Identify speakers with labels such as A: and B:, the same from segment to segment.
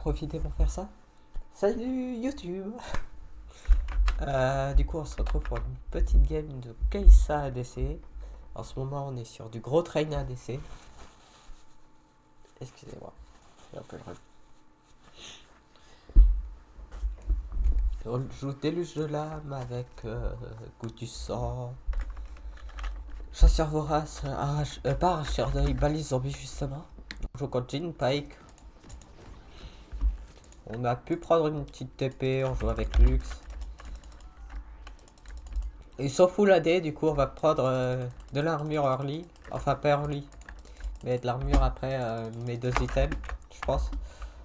A: Profiter pour faire ça. Salut YouTube. Du coup on se retrouve pour une petite game de Kai'Sa ADC. En ce moment on est sur du gros train ADC. Excusez-moi, j'ai un peu le rhume. On joue déluge de lame avec goût du sang, chasseur vorace, pas arracheur d'œil, balise zombie justement. On joue contre Jin Pike. On a pu prendre une petite TP, on joue avec Lux. Ils sont full AD, du coup on va prendre de l'armure early, enfin pas early, mais de l'armure après mes deux items, je pense.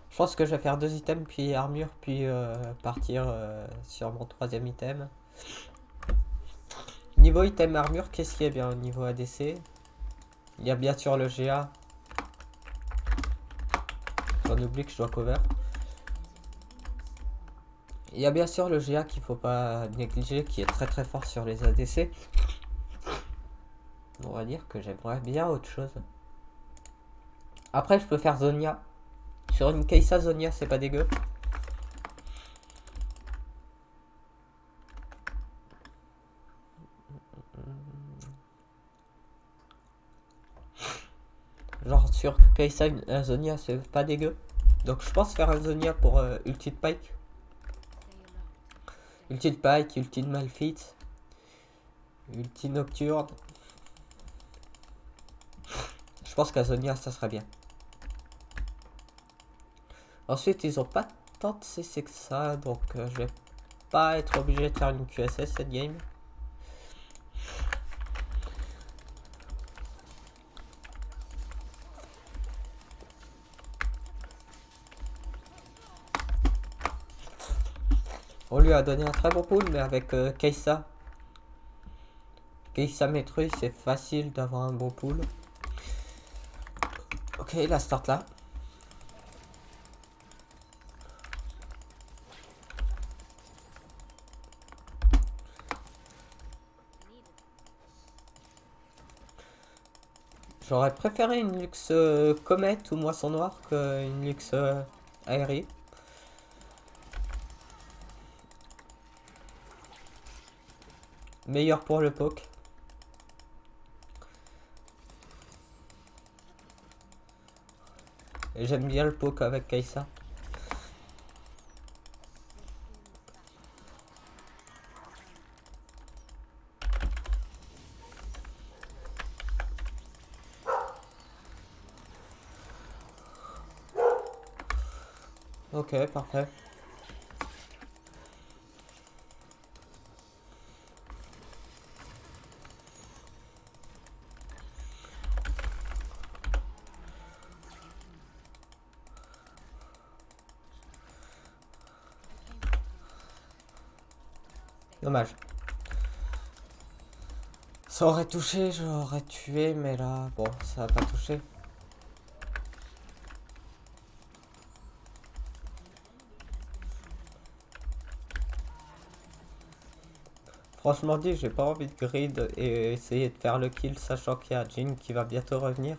A: Je pense que je vais faire deux items, puis armure, puis partir sur mon troisième item. Niveau item armure, qu'est-ce qu'il y a bien au niveau ADC? Il y a bien sûr le GA. J'en oublie que je dois cover. Il y a bien sûr le GA qu'il faut pas négliger, qui est très très fort sur les ADC. On va dire que j'aimerais bien autre chose. Après je peux faire Zonia. Sur une Kai'Sa Zonia c'est pas dégueu. Genre sur Kai'Sa un Zonia c'est pas dégueu. Donc je pense faire un Zonia pour Ulti de Pike. Ulti de Pike, Ulti de Malphite, Ulti Nocturne. Je pense qu'un Zonia ça serait bien. Ensuite ils ont pas tant de CC que ça, donc je vais pas être obligé de faire une QSS cette game. On lui a donné un très bon pool, mais avec Kai'Sa Maîtrise, c'est facile d'avoir un bon pool. Ok, la start là. J'aurais préféré une luxe Comet ou Moisson Noire qu'une luxe aérie. Meilleur pour le poke. Et j'aime bien le poke avec Kai'Sa. Ok, parfait. Dommage. Ça aurait touché, j'aurais tué, mais là, bon, ça n'a pas touché. Franchement dit, j'ai pas envie de grid et essayer de faire le kill, sachant qu'il y a Jin qui va bientôt revenir.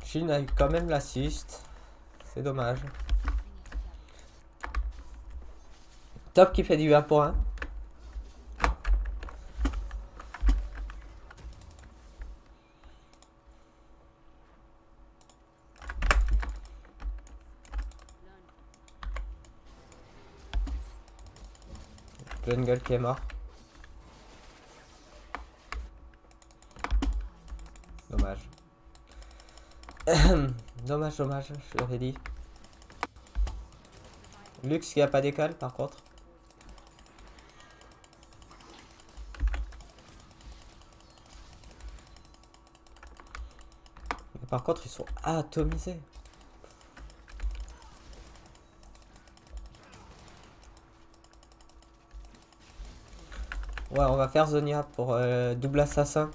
A: Jin a eu quand même l'assist. C'est dommage. Top qui fait du 1 pour 1. Jungle qui est mort. Dommage. Dommage, dommage, je l'avais dit. Lux qui a pas d'école par contre. Mais par contre, ils sont atomisés. Ouais, on va faire Zonia pour double assassin.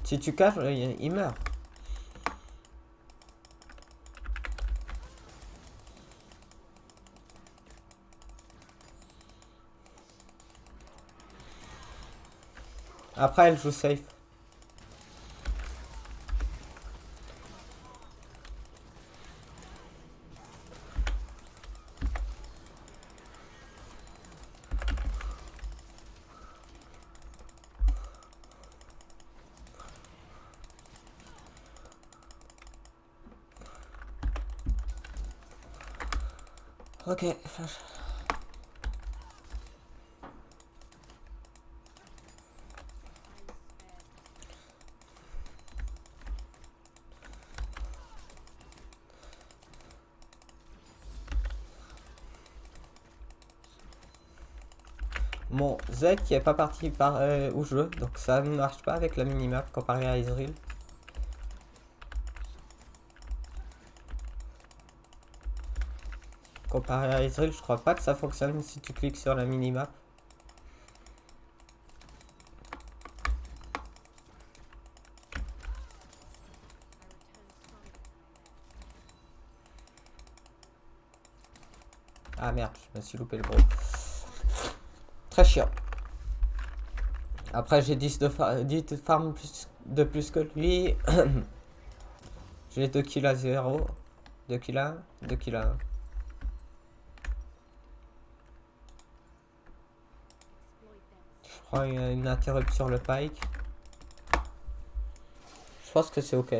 A: Si tu caches, il meurt. Après, elle joue safe. Ok, flash. Mon Z qui est pas parti par où je veux, donc ça ne marche pas avec la minimap comparé à Ezreal. Comparé à Ezreal, je crois pas que ça fonctionne si tu cliques sur la minimap. Ah merde, je me suis loupé le gros. Très chiant. Après j'ai 10 de farm de plus que lui. J'ai 2 kills à 0. 2 kills à 1. 2 kills à 1. Je crois qu'il y a une interruption sur le pike. Je pense que c'est ok.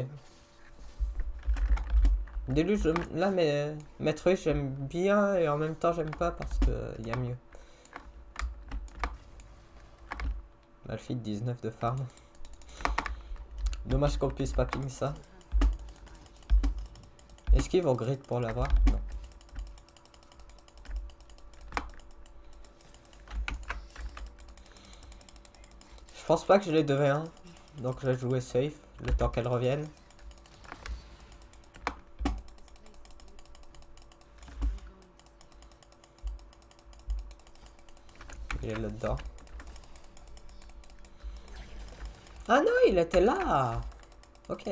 A: Déluge, là, mais Maître j'aime bien et en même temps j'aime pas parce que y a mieux. Malphite 19 de farm. Dommage qu'on puisse pas ping ça. Est-ce qu'ils vont grid pour l'avoir? Non. Je pense pas que je les devais 1. Donc je vais jouer safe le temps qu'elle revienne. Il est là-dedans. Ah non, il était là. Ok.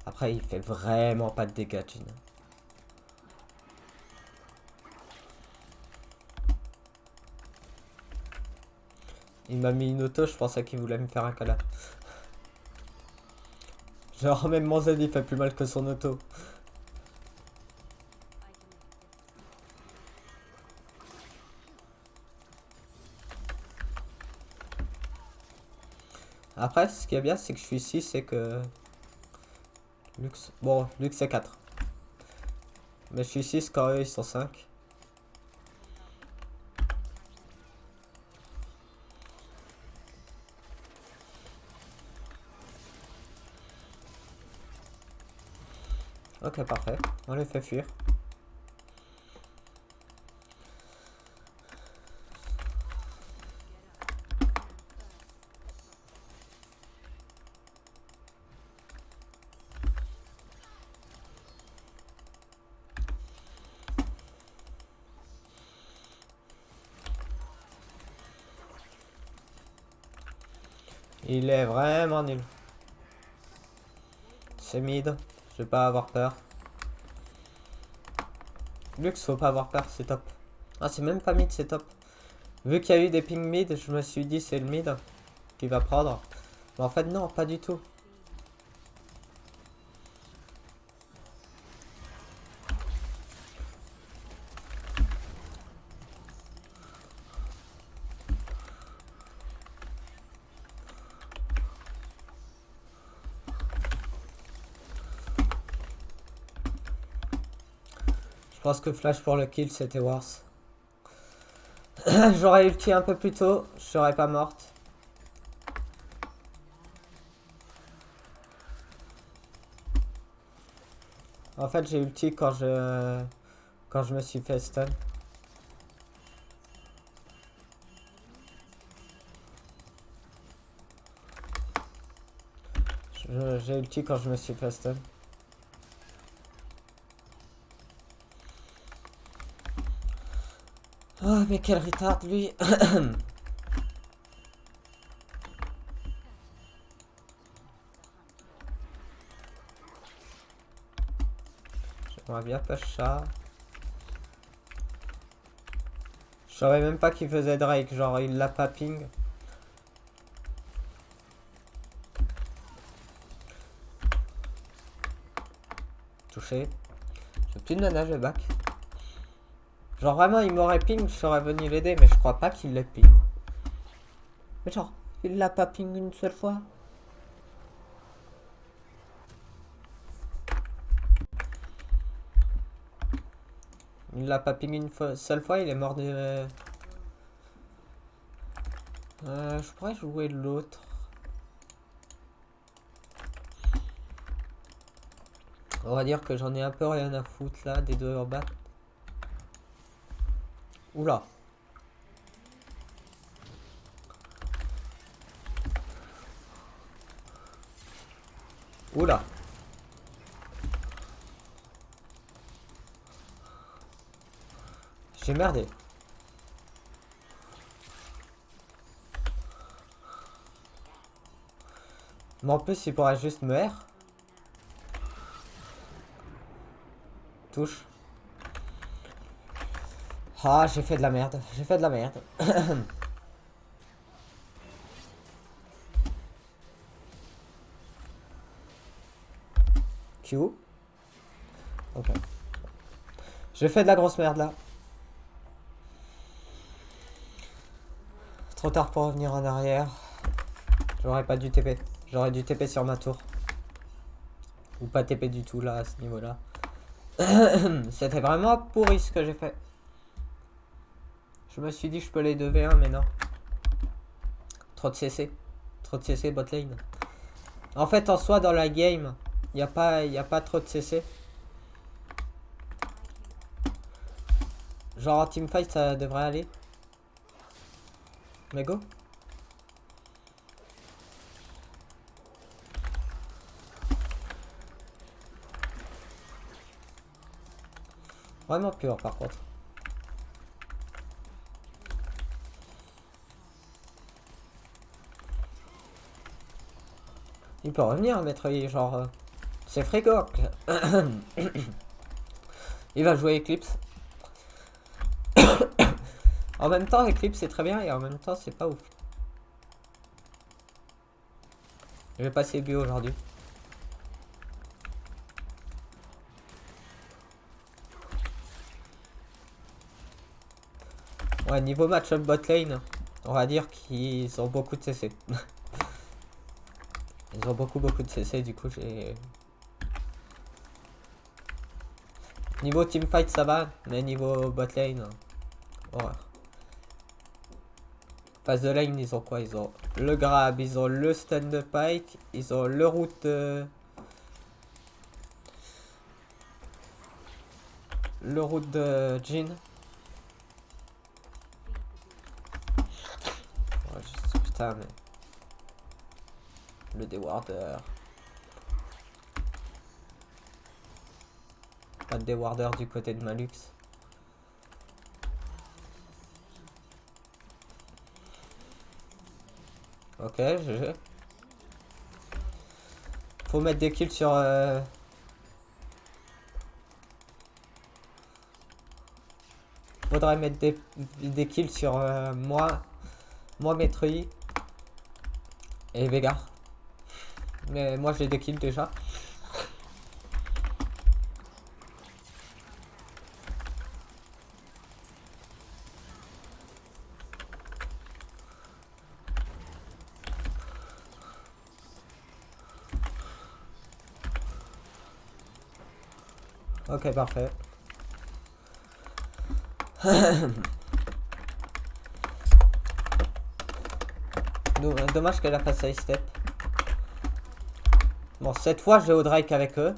A: Après, il fait vraiment pas de dégâts, Jhin. Il m'a mis une auto, je pensais qu'il voulait me faire un câlin. Genre, même mon Z, il fait plus mal que son auto. Après, ce qui est bien, c'est que je suis 6 et que... Lux... Bon, Lux c'est 4. Mais je suis 6 quand eux, ils sont 5. Ok, parfait. On les fait fuir. Il est vraiment nul. C'est mid. Je vais pas avoir peur. Lux, faut pas avoir peur, c'est top. Ah, c'est même pas mid, c'est top. Vu qu'il y a eu des ping mid, je me suis dit c'est le mid qui va prendre. Mais en fait, non, pas du tout. Je pense que flash pour le kill, c'était worse. J'aurais ulti un peu plus tôt, je serais pas morte. En fait, j'ai ulti quand je me suis fait stun. J'ai ulti quand je me suis fait stun. Oh, mais quel retard, lui. J'aimerais bien push ça. Je savais même pas qu'il faisait Drake, genre il l'a pas ping. Touché. J'ai plus de nana, je back. Genre vraiment il m'aurait ping, je serais venu l'aider, mais je crois pas qu'il l'ait ping. Mais genre, il l'a pas ping une seule fois. Il l'a pas ping une seule fois, il est mort de... je pourrais jouer l'autre. On va dire que j'en ai un peu rien à foutre là, des deux en bas. Oula. Oula. J'ai merdé. Mais en plus, il pourrait juste me R. Touche. Ah, j'ai fait de la merde. J'ai fait de la merde. Q. Ok. J'ai fait de la grosse merde là. Trop tard pour revenir en arrière. J'aurais pas dû TP. J'aurais dû TP sur ma tour. Ou pas TP du tout là à ce niveau là. C'était vraiment pourri ce que j'ai fait. Je me suis dit je peux les 2v1 mais non. Trop de CC. Trop de CC bot lane. En fait en soi dans la game, y a pas trop de CC. Genre en teamfight ça devrait aller. Mais go. Vraiment pur par contre. Il peut revenir maître genre... c'est frigo. Il va jouer Eclipse. En même temps Eclipse c'est très bien et en même temps c'est pas ouf. Je vais passer bio aujourd'hui. Ouais, niveau match-up bot lane, on va dire qu'ils ont beaucoup de CC. Ils ont beaucoup de CC, du coup j'ai... Niveau teamfight ça va, mais niveau bot lane, horreur. Phase de lane, ils ont quoi? Ils ont le grab, ils ont le stun de Pike, ils ont le route de... le route de Jhin. Oh, putain, mais... le déwarder. Pas de déwarder du côté de Malux. Ok, GG. Faut mettre des kills sur... Faudrait mettre des kills sur moi, Maitri et Veigar. Mais moi j'ai des kills déjà. Ok, parfait. Dommage qu'elle a pas side step. Bon, cette fois j'ai au Drake avec eux.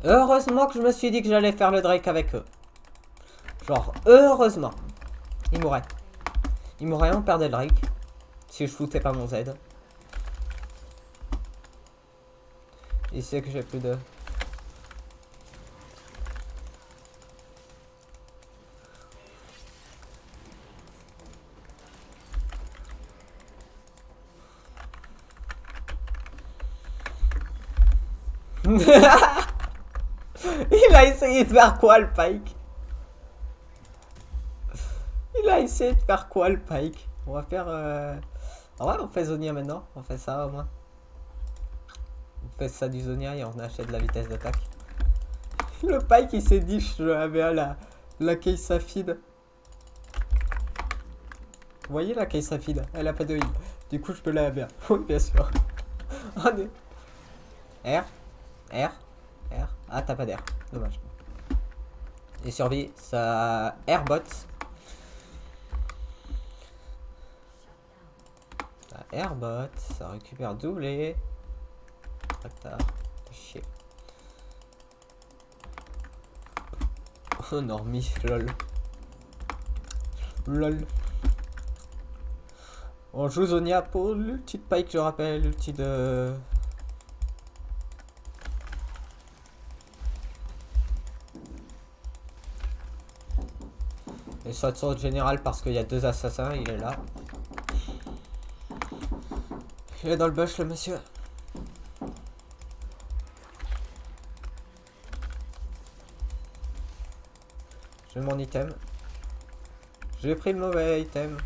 A: Heureusement que je me suis dit que j'allais faire le Drake avec eux. Genre, heureusement. Il m'aurait en perdu le Drake. Si je foutais pas mon Z. Il sait que j'ai plus de... Il a essayé de faire quoi le Pike? Il a essayé de faire quoi le Pike? On va faire... Ouais, on fait Zonia maintenant. On fait ça au moins. On fait ça du Zonia et on achète de la vitesse d'attaque. Le Pike il s'est dit je avais à la Kai'Sa feed. Vous voyez la Kai'Sa feed? Elle a pas de heal. Du coup je peux la bien. Oui bien sûr. R. R. R. Ah t'as pas d'air. Dommage. Et survie, ça... Airbot. Ça airbot, ça récupère doublé. Tractard. Chier. Oh Normie, lol. Lol. On joue Zonia pour l'ulti de Pike, je rappelle, l'ulti de... Et soit sur le général parce qu'il y a 2 assassins, il est là. Il est dans le bush le monsieur. J'ai mon item. J'ai pris le mauvais item.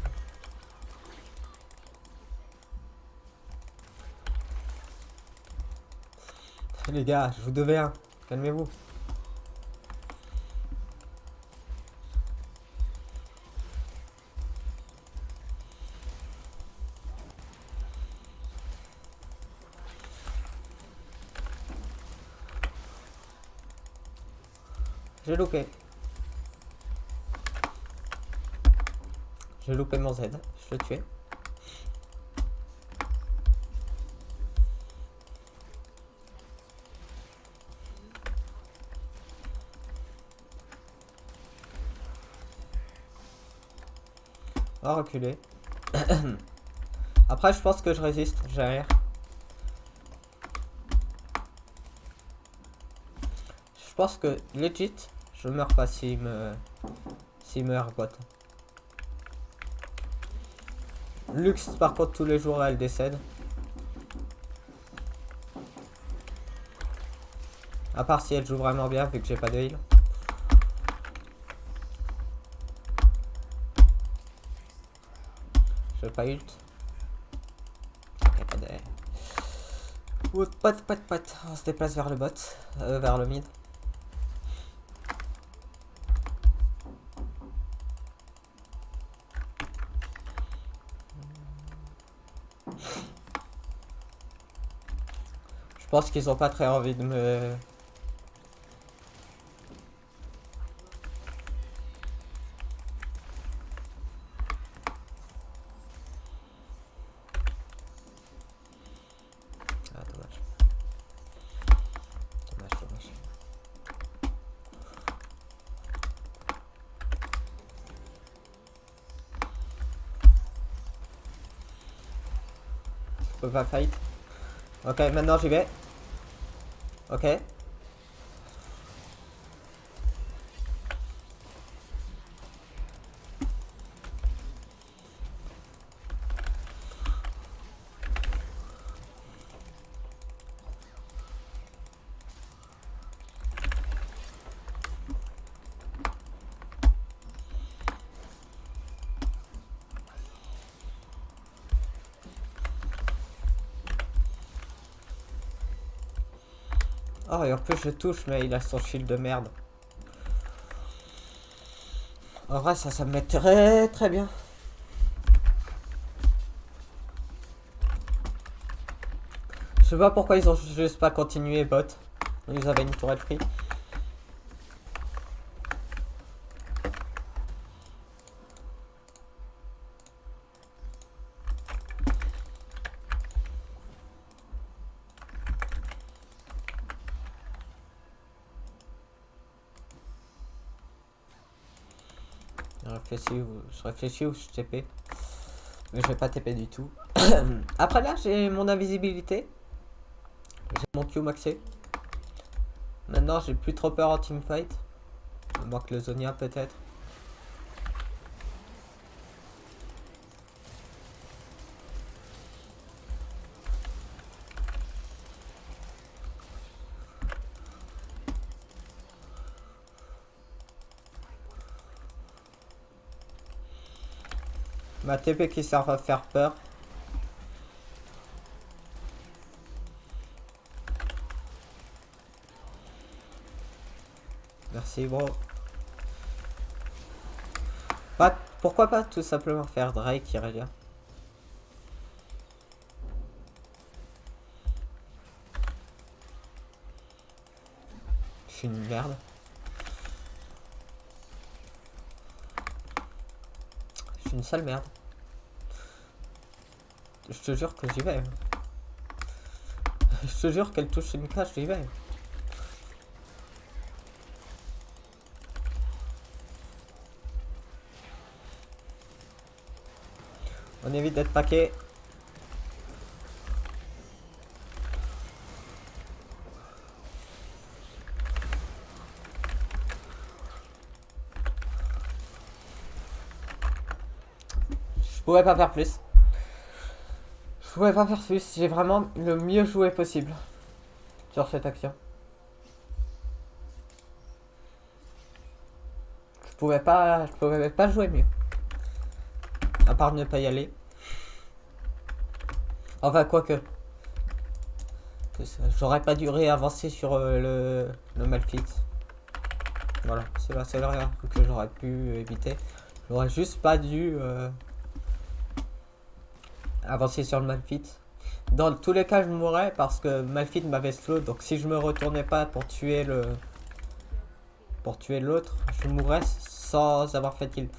A: Les gars, je vous devais un. Calmez-vous. J'ai loupé. J'ai loupé mon Z. Je l'ai tué. On va reculer. Après, je pense que je résiste. J'ai rien. Je pense que legit, je meurs pas s'il me airbot. Lux, par contre, tous les jours, elle décède. À part si elle joue vraiment bien, vu que j'ai pas de heal. Je veux pas ult. Ok, pas de... Pot. On se déplace vers le bot. Vers le mid. Je pense qu'ils ont pas très envie de me... Ah, dommage. Dommage. Je peux pas fight. Ok, maintenant j'y vais. Ok. Oh, et en plus je touche, mais il a son shield de merde. En vrai, ça me met très bien. Je sais pas pourquoi ils ont juste pas continué bot. Ils avaient une tourelle free. Je réfléchis où je TP. Mais je vais pas TP du tout. Après là, j'ai mon invisibilité. J'ai mon Q maxé. Maintenant, j'ai plus trop peur en teamfight. Il manque le Zonia peut-être. Ma TP qui sert à faire peur. Merci bro. Pourquoi pas tout simplement faire Drake Irelia. Je suis une merde. Je suis une sale merde. Je te jure que j'y vais. Je te jure qu'elle touche une cage, j'y vais. On évite d'être paquet. Je pouvais pas faire plus. Je pouvais pas faire plus. J'ai vraiment le mieux joué possible sur cette action. Je pouvais pas jouer mieux. À part ne pas y aller. Enfin, quoique. J'aurais pas dû réavancer sur le Malphite. Voilà, c'est la seule erreur que j'aurais pu éviter. J'aurais juste pas dû avancer sur le Malphite. Dans tous les cas, je mourrais parce que Malphite m'avait slow. Donc si je me retournais pas pour tuer l'autre, je mourrais sans avoir fait kill.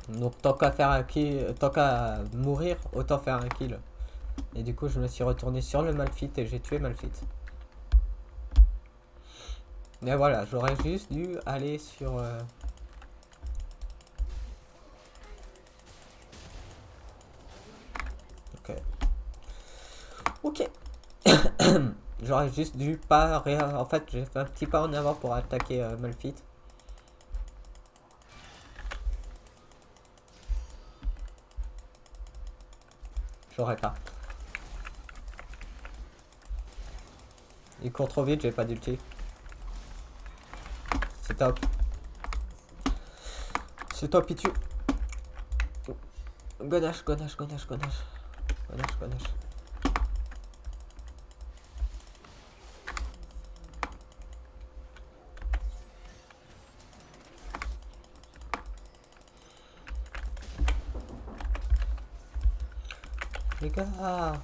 A: Donc tant qu'à faire un kill, tant qu'à mourir, autant faire un kill. Et du coup, je me suis retourné sur le Malphite et j'ai tué Malphite. Mais voilà, j'aurais juste dû aller sur... Ok. Ok. J'aurais juste dû pas... En fait, j'ai fait un petit pas en avant pour attaquer Malphite. J'aurais pas. Il court trop vite, j'ai pas d'ulti. C'est top. C'est top, il tue. Gonache. Les gars.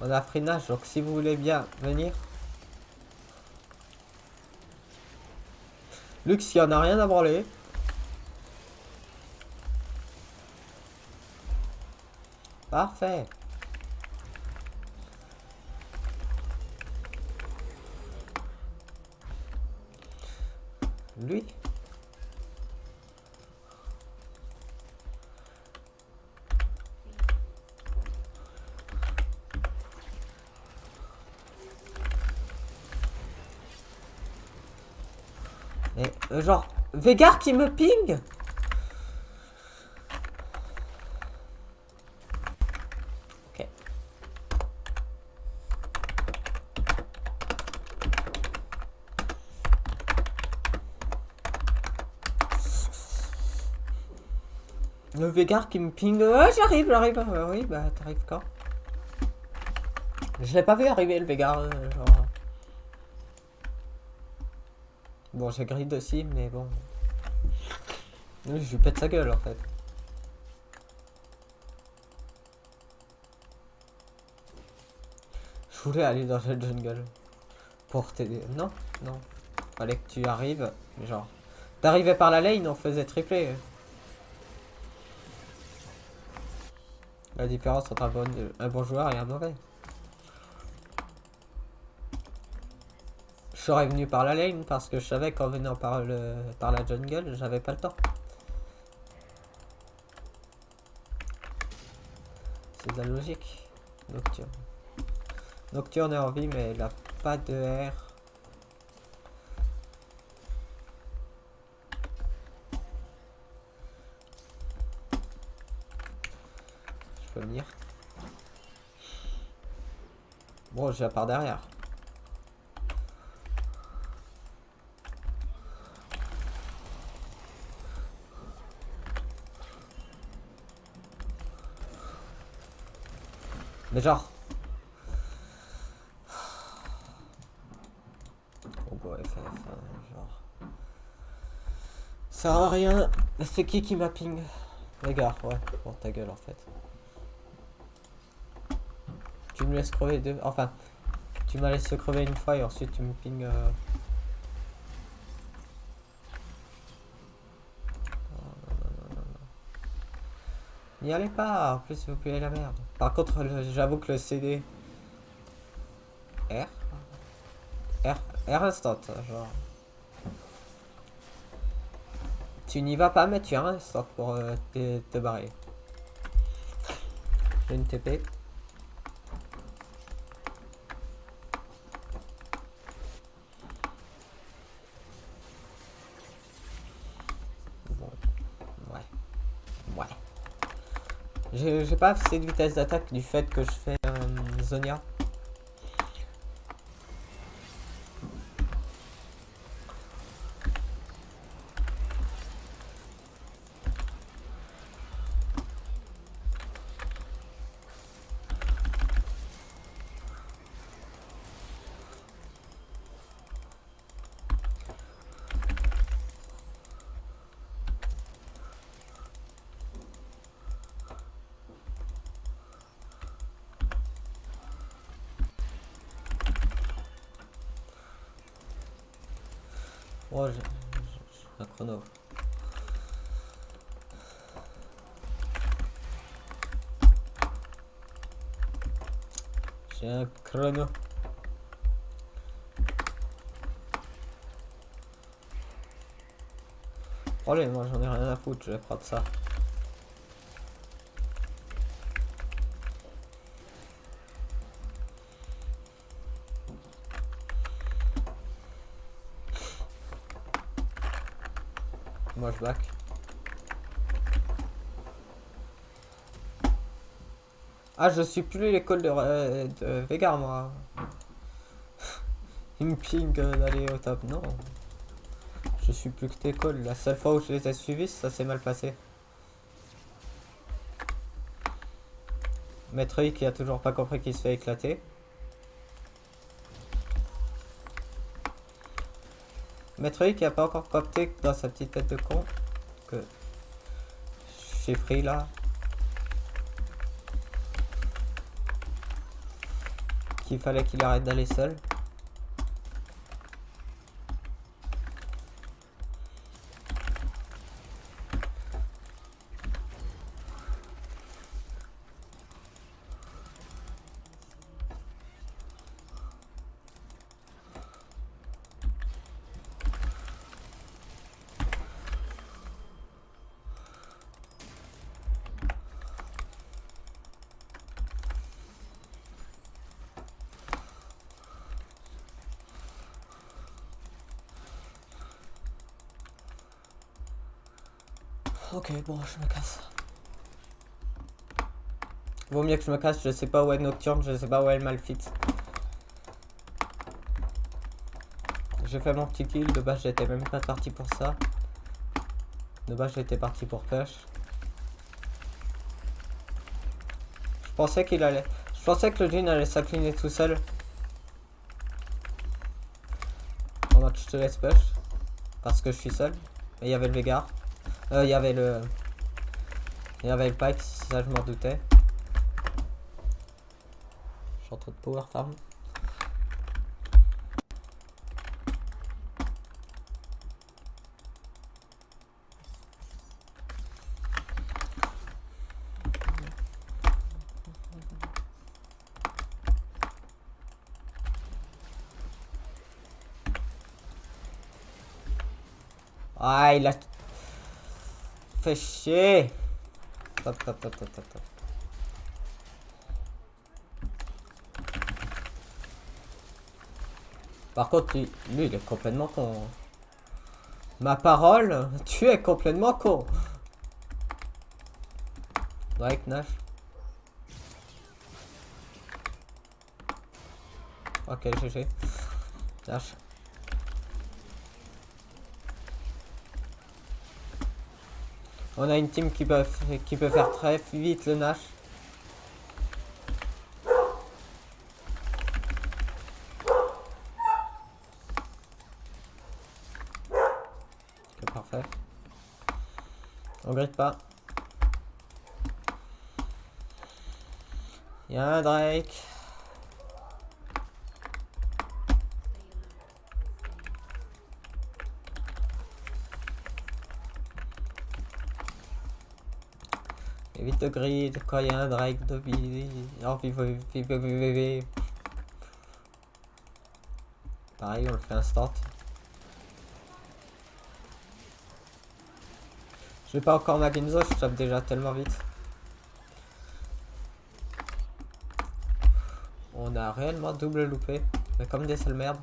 A: On a freinage, donc si vous voulez bien venir. Lux, il y en a rien à branler. Parfait. Lui. Et genre, Veigar qui me ping. Ok. Le Veigar qui me ping. Ouais, j'arrive. Oui, bah t'arrives quand? Je l'ai pas vu arriver le Veigar. Genre... Bon, j'ai grid aussi, mais bon. Lui, je lui pète sa gueule en fait. Je voulais aller dans le jungle pour t'aider. Non. Fallait que tu arrives. Genre, t'arrivais par la lane, on faisait tripler. La différence entre un bon joueur et un mauvais. Je serais venu par la lane parce que je savais qu'en venant par la jungle, j'avais pas le temps. C'est de la logique. Nocturne. Nocturne est en vie, mais elle a pas de R. Je peux venir. Bon, je la pars derrière. Mais genre... Oh bah FF, genre... Ça sert à rien. C'est qui m'a ping? Les gars, ouais, pour ta gueule en fait. Tu me laisses crever deux... Enfin, tu m'as laissé crever une fois et ensuite tu me ping... N'y allez pas, en plus vous puez la merde. Par contre, j'avoue que le CD... R R instant, genre... Tu n'y vas pas, mais tu as un instant pour te barrer. J'ai une TP. Bon, ouais. Ouais. J'ai pas assez de vitesse d'attaque du fait que je fais Zonia. Oh, j'ai un chrono. J'ai un chrono. Allez, moi j'en ai rien à foutre, je vais prendre ça. Moi je back. Ah, je suis plus l'école de Vega, moi. Il me ping d'aller au top. Non. Je suis plus que t'école. La seule fois où je les ai suivis, ça s'est mal passé. Maître I qui a toujours pas compris qu'il se fait éclater. Maître I qui a pas encore capté dans sa petite tête de con que j'ai pris là. Qu'il fallait qu'il arrête d'aller seul. Ok, bon, je me casse. Vaut mieux que je me casse, je sais pas où est Nocturne, je sais pas où est Malphite. J'ai fait mon petit kill, de base j'étais même pas parti pour ça. De base j'étais parti pour push. Je pensais qu'il allait... Je pensais que le Jhin allait s'incliner tout seul. En mode je te laisse push. Parce que je suis seul. Et il y avait le Veigar. Il y avait le... Il y avait le Pyke, ça je m'en doutais. Je suis en train de power farm. Ah, il a fait chier. Top, top, top, top, top, top. Par contre, lui, il est complètement con. Ma parole, tu es complètement con. Drake, Nash. Ok, GG. Nash. On a une team qui peut faire très vite le Nash. Ok, parfait. On grille pas. Il y a un Drake. Évite de grid quand il y a un Drake de vie. Oh, pareil, on le fait instant. Je vais pas encore ma Ginzo, je tape déjà tellement vite. On a réellement double loupé. Mais comme des sales merdes.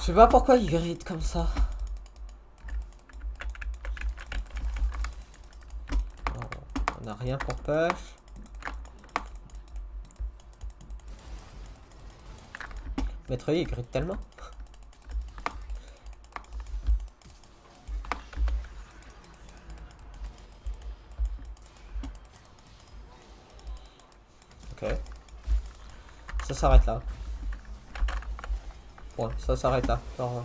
A: Je sais pas pourquoi il grid comme ça. On a rien pour push. Maître il grid tellement. Ok. Ça s'arrête là. Bon, ça s'arrête là. Genre,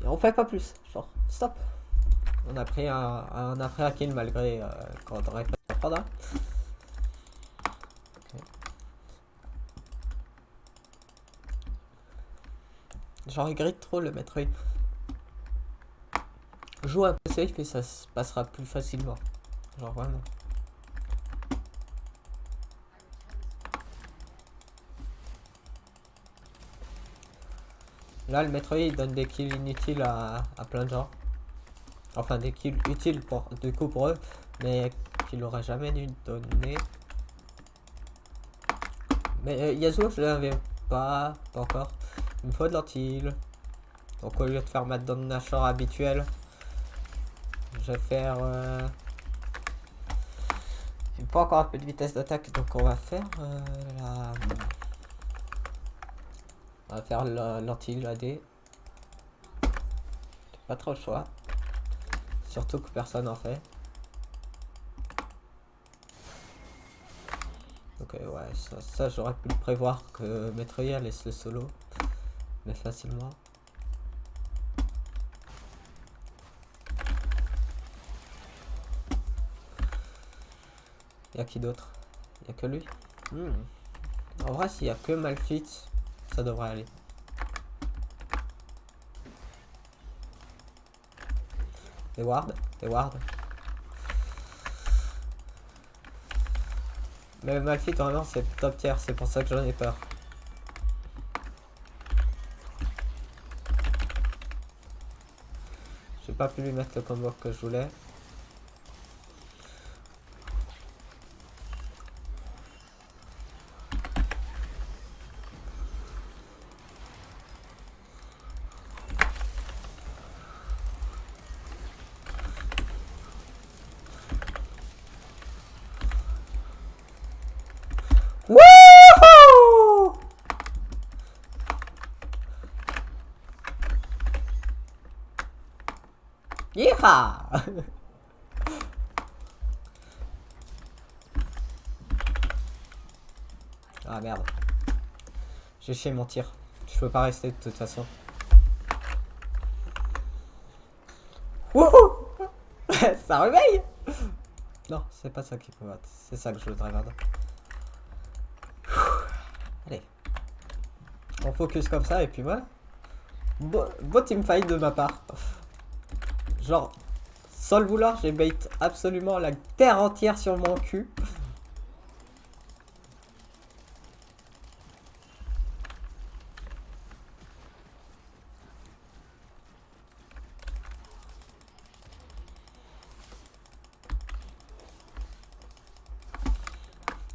A: on fait pas plus. Genre, stop. On a pris un kill malgré quand on aurait pas pu prendre. Hein. Okay. Genre, il grille trop le maître. Joue un peu safe et ça se passera plus facilement. Genre, vraiment. Là, le maître il donne des kills inutiles à plein de gens. Enfin, des kills utiles pour, du coup pour eux, mais qu'il aurait jamais dû donner. Mais Yasuo, je l'avais pas encore. Il me faut de l'antil. Donc au lieu de faire ma Nashor habituelle, je vais faire... J'ai pas encore un peu de vitesse d'attaque, donc on va faire la... On va faire l'antil AD. Pas trop le choix. Surtout que personne en fait. Ok, ouais, ça j'aurais pu le prévoir que Metroya laisse le solo. Mais facilement. Y'a qui d'autre? Y'a que lui? En vrai, s'il y a que Malphite, ça devrait aller. Des wards, des wards. Mais Malphite, vraiment, c'est top tier, c'est pour ça que j'en ai peur. J'ai pas pu lui mettre le combo que je voulais. Wouhou! Yeeha! Ah merde. J'ai chié mon tir. Je peux pas rester de toute façon. Wouhou! Ça réveille! Non, c'est pas ça qui peut battre. C'est ça que je voudrais battre. Allez. On focus comme ça et puis voilà. Beau teamfight de ma part. Genre, sans le vouloir, j'ai bait absolument la terre entière sur mon cul.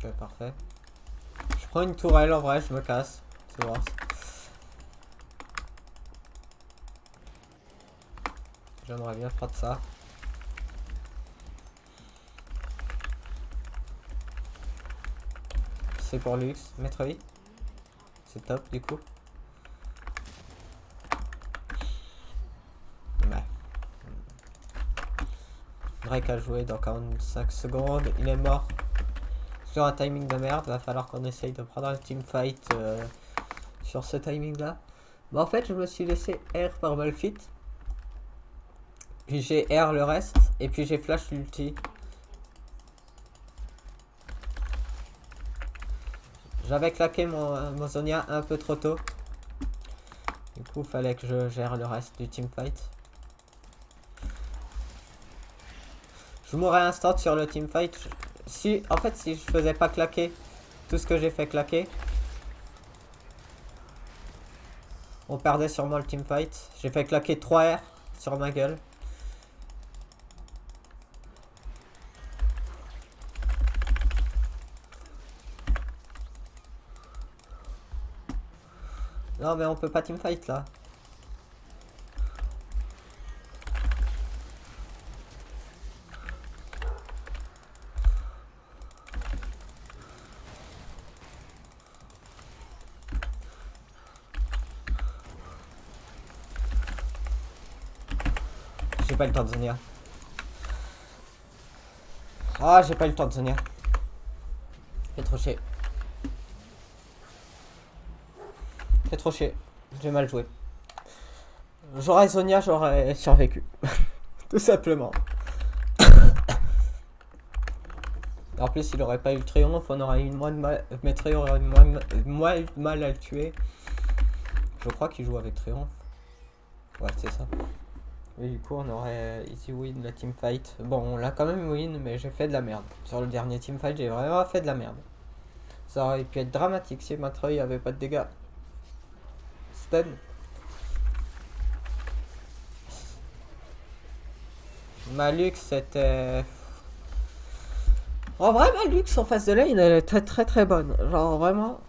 A: Ok, parfait. Je prends une tourelle en vrai, je me casse. C'est voir. J'aimerais bien prendre ça. C'est pour luxe, Metroid. C'est top du coup. Ouais. Drake a joué dans 45 secondes. Il est mort sur un timing de merde. Va falloir qu'on essaye de prendre un teamfight sur ce timing là. Bah en fait je me suis laissé R par Malfit. Puis j'ai R le reste. Et puis j'ai flash l'ulti. J'avais claqué mon Zonia un peu trop tôt. Du coup fallait que je gère le reste du teamfight. Je mourrais instant sur le teamfight. En fait si je faisais pas claquer tout ce que j'ai fait claquer, on perdait sûrement le teamfight. J'ai fait claquer 3 R sur ma gueule. Non mais on peut pas teamfight là. J'ai pas eu le temps de Zonia. Ah, j'ai pas eu le temps de Zonia. Fait trop chier. Fait trop chier. J'ai mal joué. J'aurais Zonia, j'aurais survécu. Tout simplement. En plus, il aurait pas eu le triomphe, on aurait eu moins de mal. Metroid aurait eu moins de mal à le tuer. Je crois qu'il joue avec triomphe. Ouais, c'est ça. Et du coup, on aurait easy win la teamfight. Bon, on l'a quand même win, mais j'ai fait de la merde. Sur le dernier teamfight, j'ai vraiment fait de la merde. Ça aurait pu être dramatique si Metroid avait pas de dégâts. Stun. Malux, c'était... En vrai, Malux en face de lane, elle est très très très bonne. Genre vraiment.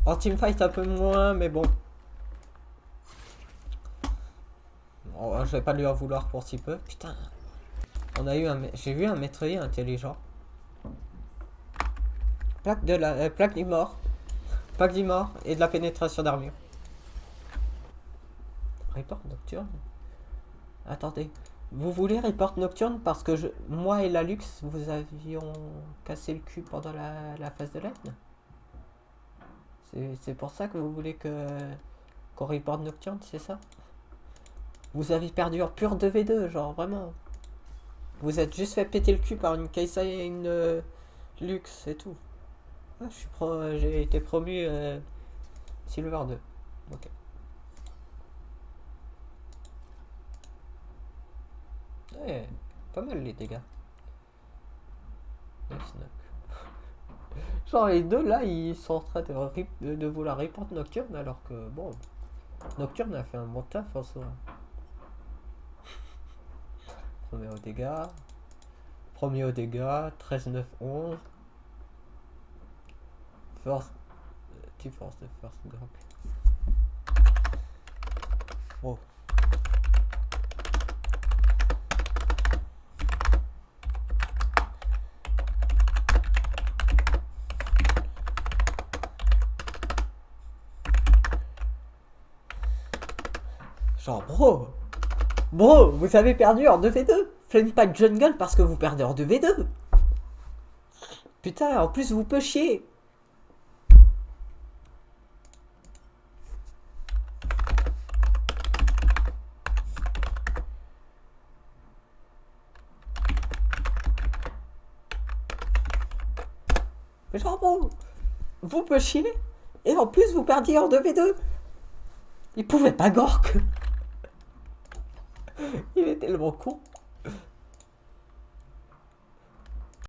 A: En teamfight un peu moins, mais bon. Oh, je vais pas lui en vouloir pour si peu. Putain. J'ai vu un Metroid intelligent. Plaque du mort. Plaque du mort et de la pénétration d'armure. Report nocturne. Attendez. Vous voulez report nocturne parce que moi et la Lux, vous avions cassé le cul pendant la phase de lane. C'est pour ça que vous voulez qu'on report nocturne, c'est ça? Vous avez perdu en pur 2v2, genre vraiment. Vous êtes juste fait péter le cul par une Kai'Sa et une Lux, c'est tout. Ah, j'ai été promu Silver 2. Ok. Ouais, pas mal les dégâts. Nice knock. Genre les deux là, ils sont en train de vouloir report Nocturne alors que bon, Nocturne a fait un bon taf en soi. Premier au dégâts, 13, 9, 11. Force. T-Force de first grapple. Oh. Genre bro, vous avez perdu en 2v2. Flame pas de jungle parce que vous perdez en 2v2. Putain, en plus vous peut chier. Mais genre bon, vous peut chier. Et en plus vous perdiez en 2v2. Il pouvait pas gork. Il est tellement con.